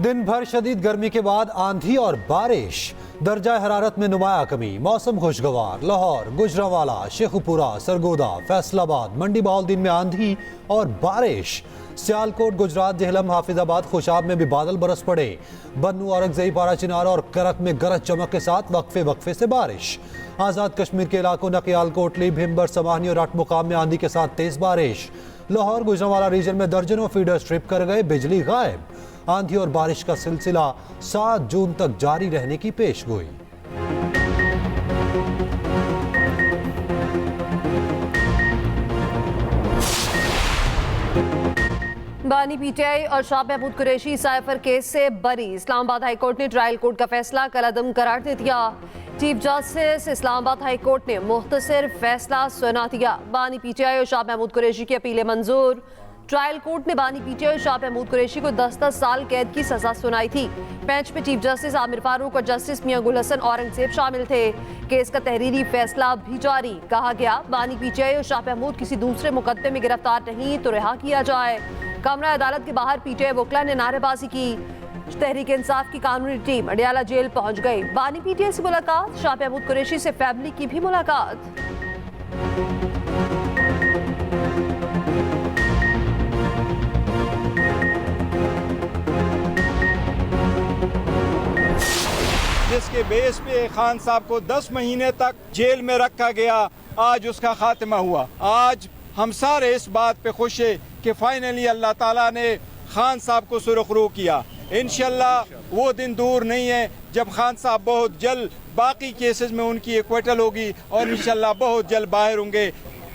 दिन भर शदीद गर्मी के बाद आंधी और बारिश, दर्जा हरारत में नुमाया कमी। मौसम खुशगवार। लाहौर, गुजरांवाला, शेखुपुरा, सरगोदा, फैसलाबाद, मंडी बहाउद्दीन में आंधी और बारिश। सियालकोट, गुजरात, जेहलम, हाफिजाबाद, खुशाब में भी बादल बरस पड़े। बन्नू, औरंगजेब, पाराचिनारा और करक में गरज चमक के साथ वक्फे वक्फे से बारिश। आज़ाद कश्मीर के इलाकों नकियाल, कोटली, भिम्बर, समाहनी और अट मुकाम में आंधी के साथ तेज बारिश। लाहौर, गुजरांवाला रीजन में दर्जनों फीडर स्ट्रिप कर गए, बिजली गायब। आंधी और बारिश का सिलसिला 7 जून तक जारी रहने की पेशगोई। बानी पीटीआई और शाह महमूद कुरैशी साइफर केस से बरी। इस्लामाबाद हाईकोर्ट ने ट्रायल कोर्ट का फैसला कलअदम करार दे दिया। चीफ जस्टिस इस्लामाबाद हाईकोर्ट ने मुख्तसर फैसला सुना दिया। बानी पीटीआई और शाह महमूद कुरैशी की अपीलें मंजूर। ट्रायल कोर्ट ने बानी पीटीआई और शाह महमूद कुरैशी को 10-10 साल कैद की सजा सुनाई थी। बेंच में चीफ जस्टिस आमिर फारूक और जस्टिस मियां गुल हसन औरंगजेब शामिल थे। केस का तहरीरी फैसला भी जारी। कहा गया, बानी पीटीआई और शाह महमूद किसी दूसरे मुकदमे में गिरफ्तार नहीं तो रिहा किया जाए। कमरा अदालत के बाहर पीटीआई वकला ने नारेबाजी की। तहरीक इंसाफ की कानूनी टीम अडियाला जेल पहुंच गई। बानी पीटीआई से मुलाकात, शाह महमूद कुरैशी से फैमिली की भी मुलाकात। जिसके बेस पे खान साहब को 10 महीने तक जेल में रखा गया, आज उसका खात्मा हुआ। आज हम सारे इस बात पे खुश है कि फाइनली अल्लाह ताला ने खान साहब को सुरखरू किया। इंशाल्लाह वो दिन दूर नहीं है जब खान साहब बहुत जल्द बाकी केसेस में उनकी एक्विटल होगी और इंशाल्लाह बहुत जल्द बाहर होंगे।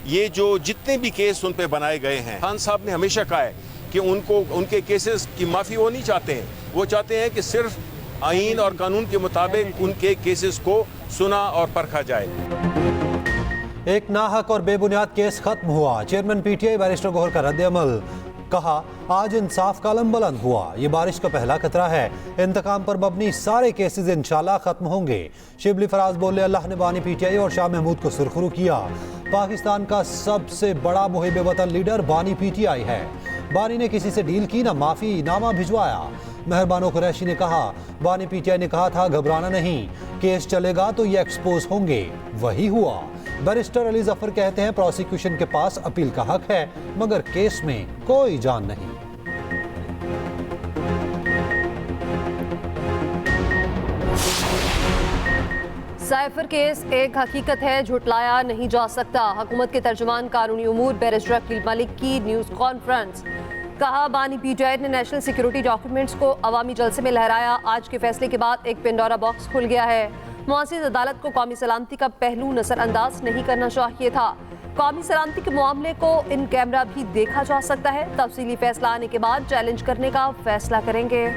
ये जो जितने भी केस उन पे बनाए गए हैं, खान साहब ने हमेशा कहा है कि उनको उनके केसेस की माफ़ी वो नहीं चाहते हैं। वो चाहते हैं कि सिर्फ आईन और कानून के मुताबिक उनके केसेस को सुना और परखा जाए। एक नाहक और बेबुनियाद केस खत्म हुआ। चेयरमैन पीटीआई बैरिस्टर गौहर का रद्द-ए-अमल। कहा, आज इंसाफ का अलम बुलंद हुआ। ये बारिश का पहला खतरा है। इंतकाम पर मबनी सारे केसेस इंशाल्लाह खत्म होंगे। शिबली फराज बोले, अल्लाह ने बानी पीटीआई और शाह महमूद को सुरखरू किया। पाकिस्तान का सबसे बड़ा मुहिब वतन लीडर बानी पीटीआई है। बानी ने किसी से डील की, ना माफी नामा भिजवाया। मेहरबानो कुरैशी ने कहा, बानी पीटीआई ने कहा था घबराना नहीं, केस चलेगा तो ये एक्सपोज होंगे। वही हुआ। बैरिस्टर अली जफर कहते हैं, प्रोसिक्यूशन के पास अपील का हक है मगर केस में कोई जान नहीं। साइफर केस एक हकीकत है, झुटलाया नहीं जा सकता। हुकूमत के तर्जुमान कानूनी उमूर बैरिस्टर अकील मलिक की न्यूज़ कॉन्फ्रेंस। कहा, बानी पीटीआई ने नेशनल सिक्योरिटी डॉक्यूमेंट्स को अवामी जलसे में लहराया। आज के फैसले के बाद एक पेंडोरा बॉक्स खुल गया है। मुआसिर अदालत को कौमी सलामती का पहलू नजरअंदाज नहीं करना चाहिए था। कौमी सलामती के मामले को इन कैमरा भी देखा जा सकता है। तफसीली फैसला आने के बाद चैलेंज करने का फैसला करेंगे।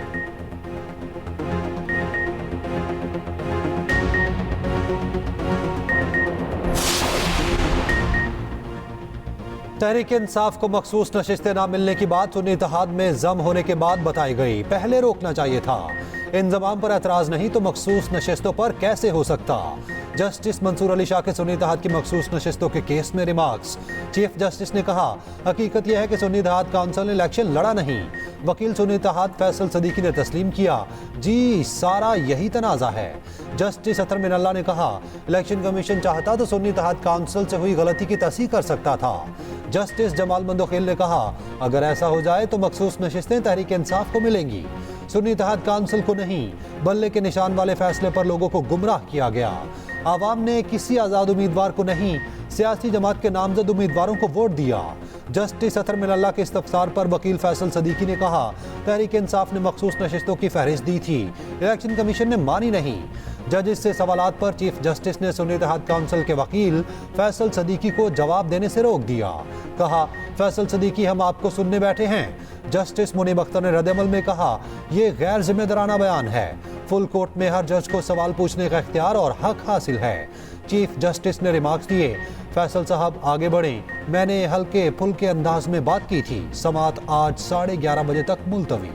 तहरीक इंसाफ को मखसूस नशिस्तें न मिलने की बात सुन्नी इत्तेहाद में जम होने के बाद बताई गई। पहले रोकना चाहिए था। इंजमाम पर एतराज नहीं तो मखसूस नशिस्तों पर कैसे हो सकता। जस्टिस मंसूर अली शाह के सुन्नी इत्तेहाद की मखसूस नशिस्तों के केस में रिमार्क्स। चीफ जस्टिस ने कहा, हकीकत यह है कि सुन्नी इत्तेहाद काउंसिल ने इलेक्शन लड़ा नहीं। वकील सुन्नी इत्तेहाद फैसल सदीकी ने तस्लीम किया, जी सारा यही तनाज़ा है। जस्टिस अतर मिनल्ला ने कहा, इलेक्शन कमीशन चाहता तो सुन्नी इत्तेहाद काउंसिल से हुई गलती की तस्दीक कर सकता था। जस्टिस जमाल मंदोखेल ने कहा, अगर ऐसा हो जाए तो मखसूस नशिस्तें तहरीक इंसाफ को मिलेंगी। सुन्नी इत्तेहाद काउंसिल को नहीं, बल्ले के निशान वाले फैसले पर लोगों को गुमराह किया गया। आवाम ने किसी आज़ाद उम्मीदवार को नहीं, सियासी जमात के नामजद उम्मीदवारों को वोट दिया। जस्टिस अतर मिनल्ला के इस्तफसार पर वकील फैसल सदीकी ने कहा, तहरीक इंसाफ ने मखसूस नशिस्तों की फहरिस्त दी थी, इलेक्शन कमीशन ने मानी नहीं। जजेस से सवालात पर चीफ जस्टिस ने सुन्नी इत्तेहाद काउंसिल के वकील फैसल सदीकी को जवाब देने से रोक दिया। कहा, फैसल सदीकी, हम आपको सुनने बैठे हैं। जस्टिस मुनीब अख्तर ने रद्द-ए-अमल में कहा, यह गैर जिम्मेदाराना बयान है। फुल कोर्ट में हर जज को सवाल पूछने का इख्तियार और हक हासिल है। चीफ जस्टिस ने रिमार्क्स दिए, फैसल साहब आगे बढ़ें, मैंने हल्के फुल्के अंदाज में बात की थी। समात आज 11:30 बजे तक मुलतवी।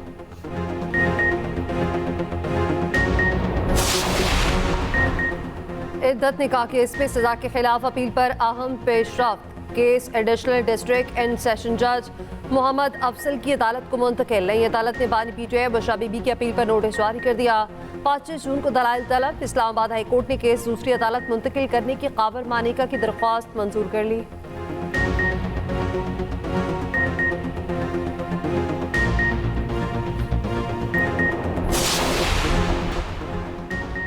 शिद्दत निकाह केस में सजा के खिलाफ अपील पर अहम पेशरफ्त। Case additional district and session जज मोहम्मद अफसल की अदालत को मुंतकिल। नई अदालत ने बानी पीटीआई बुशरा बीबी की अपील पर नोटिस जारी कर दिया। 25 जून को दलाइल तलब। इस्लामाबाद हाई कोर्ट ने केस दूसरी अदालत मुंतकिल करने की काबिल मानिका की दरख्वास्त मंजूर कर ली।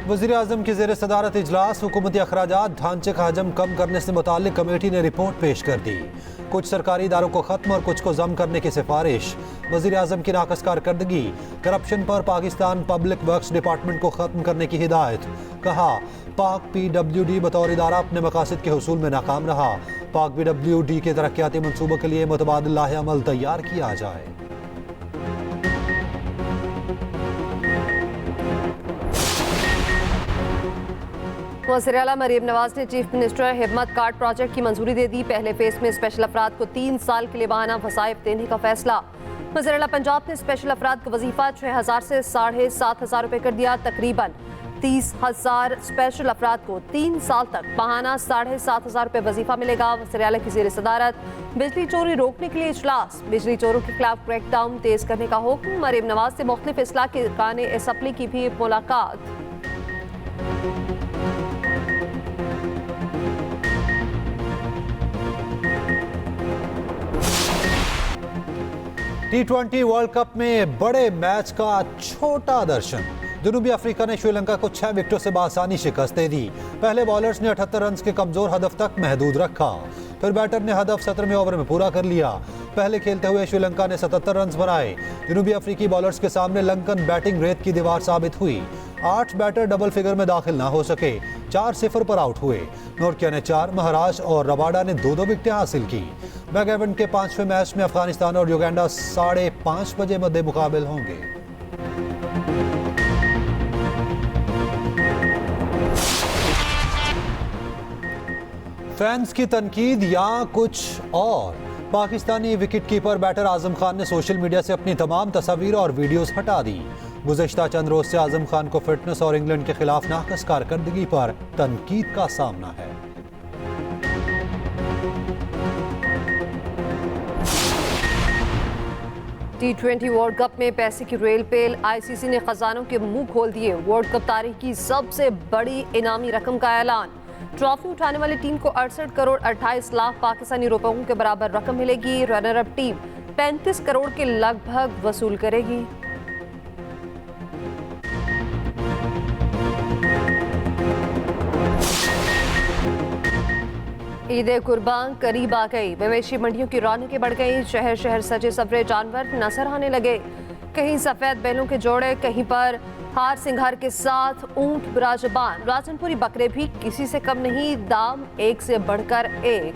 वज़ीर आज़म की ज़ेर सदारत इजलास हुकूमती अखराजात ढांचे का हजम कम करने से मुताल्लिक कमेटी ने रिपोर्ट पेश कर दी। कुछ सरकारी इदारों को ख़त्म और कुछ को ज़म करने की सिफारिश। वज़ीर आज़म की नाकस कारकर्दगी। करप्शन पर पाकिस्तान पब्लिक वर्क्स डिपार्टमेंट को ख़त्म करने की हिदायत। कहा पाक PWD बतौर इदारा अपने मकासद के हुसूल में नाकाम रहा। पाक PWD के तरक्याती मनसूबों के लिए मुतबादिल लाहे-अमल तैयार किया जाए। वज़ीर आला मरीम नवाज ने चीफ मिनिस्टर हिम्मत कार्ड प्रोजेक्ट की मंजूरी दे दी। पहले फेज में स्पेशल अफराद को 3 साल के लिए माहाना वसाइफ देने का फैसला। वज़ीर आला पंजाब ने स्पेशल अफराद का वजीफा 6000 से 7500 रुपये कर दिया। तकरीबन 30,000 स्पेशल अफराद को 3 साल तक माहाना 7500 रुपये वजीफा मिलेगा। वज़ीर आला की ज़ेर सदारत बिजली चोरी रोकने के लिए इजलास। बिजली चोरों के खिलाफ क्रैकडाउन तेज करने का हुक्म। मरीम नवाज से मुख्तलिफ इस्लाह के अरकान असम्बली की भी मुलाकात। T20 वर्ल्ड कप में बड़े मैच का छोटा दर्शन। जनूबी अफ्रीका ने श्रीलंका को 6 विकेटों से बासानी शिकस्त दे दी। पहले बॉलर्स ने 78 रन के कमजोर हदफ तक महदूद रखा, फिर बैटर ने हदफ 17वें ओवर में पूरा कर लिया। पहले खेलते हुए श्रीलंका ने 77 रन बनाए। जनूबी अफ्रीकी बॉलर्स के सामने लंकन बैटिंग रेत की दीवार साबित हुई। 8 बैटर डबल फिगर में दाखिल ना हो सके, 4-0 पर आउट हुए। नोरकिया ने 4, महाराज और रबाडा ने 2-2 विकेटें हासिल की। बैगएवन के 5वें मैच में अफगानिस्तान और युगांडा 5:30 बजे मद्दे मुकाबिल होंगे। फैंस की तनकीद या कुछ और। Pakistani wicket keeper batter Azam Khan ने सोशल मीडिया से अपनी तमाम तस्वीर और वीडियोस हटा दी। गुज़श्ता चंद रोज से आजम खान को फिटनेस और इंग्लैंड के खिलाफ नाकस कारकर्दगी पर तनकीद का सामना है। T20 वर्ल्ड कप में पैसे की रेल पेल। ICC ने खजानों के मुंह खोल दिए। वर्ल्ड कप तारीख की सबसे बड़ी इनामी रकम का ऐलान। ट्रॉफी उठाने वाली टीम को 68 करोड़ 28 लाख पाकिस्तानी रुपयों के बराबर रकम मिलेगी। रनर अप टीम 35 करोड़ के लगभग वसूल करेगी। ईद कुर्बान करीब आ गई। मवेशी मंडियों की रौनकें बढ़ गई। शहर शहर सजे सवरे जानवर नजर आने लगे। कहीं सफेद बैलों के जोड़े, कहीं पर हार सिंगार के साथ ऊंट बिराजमान। राजनपुरी बकरे भी किसी से कम नहीं, दाम एक से बढ़कर एक।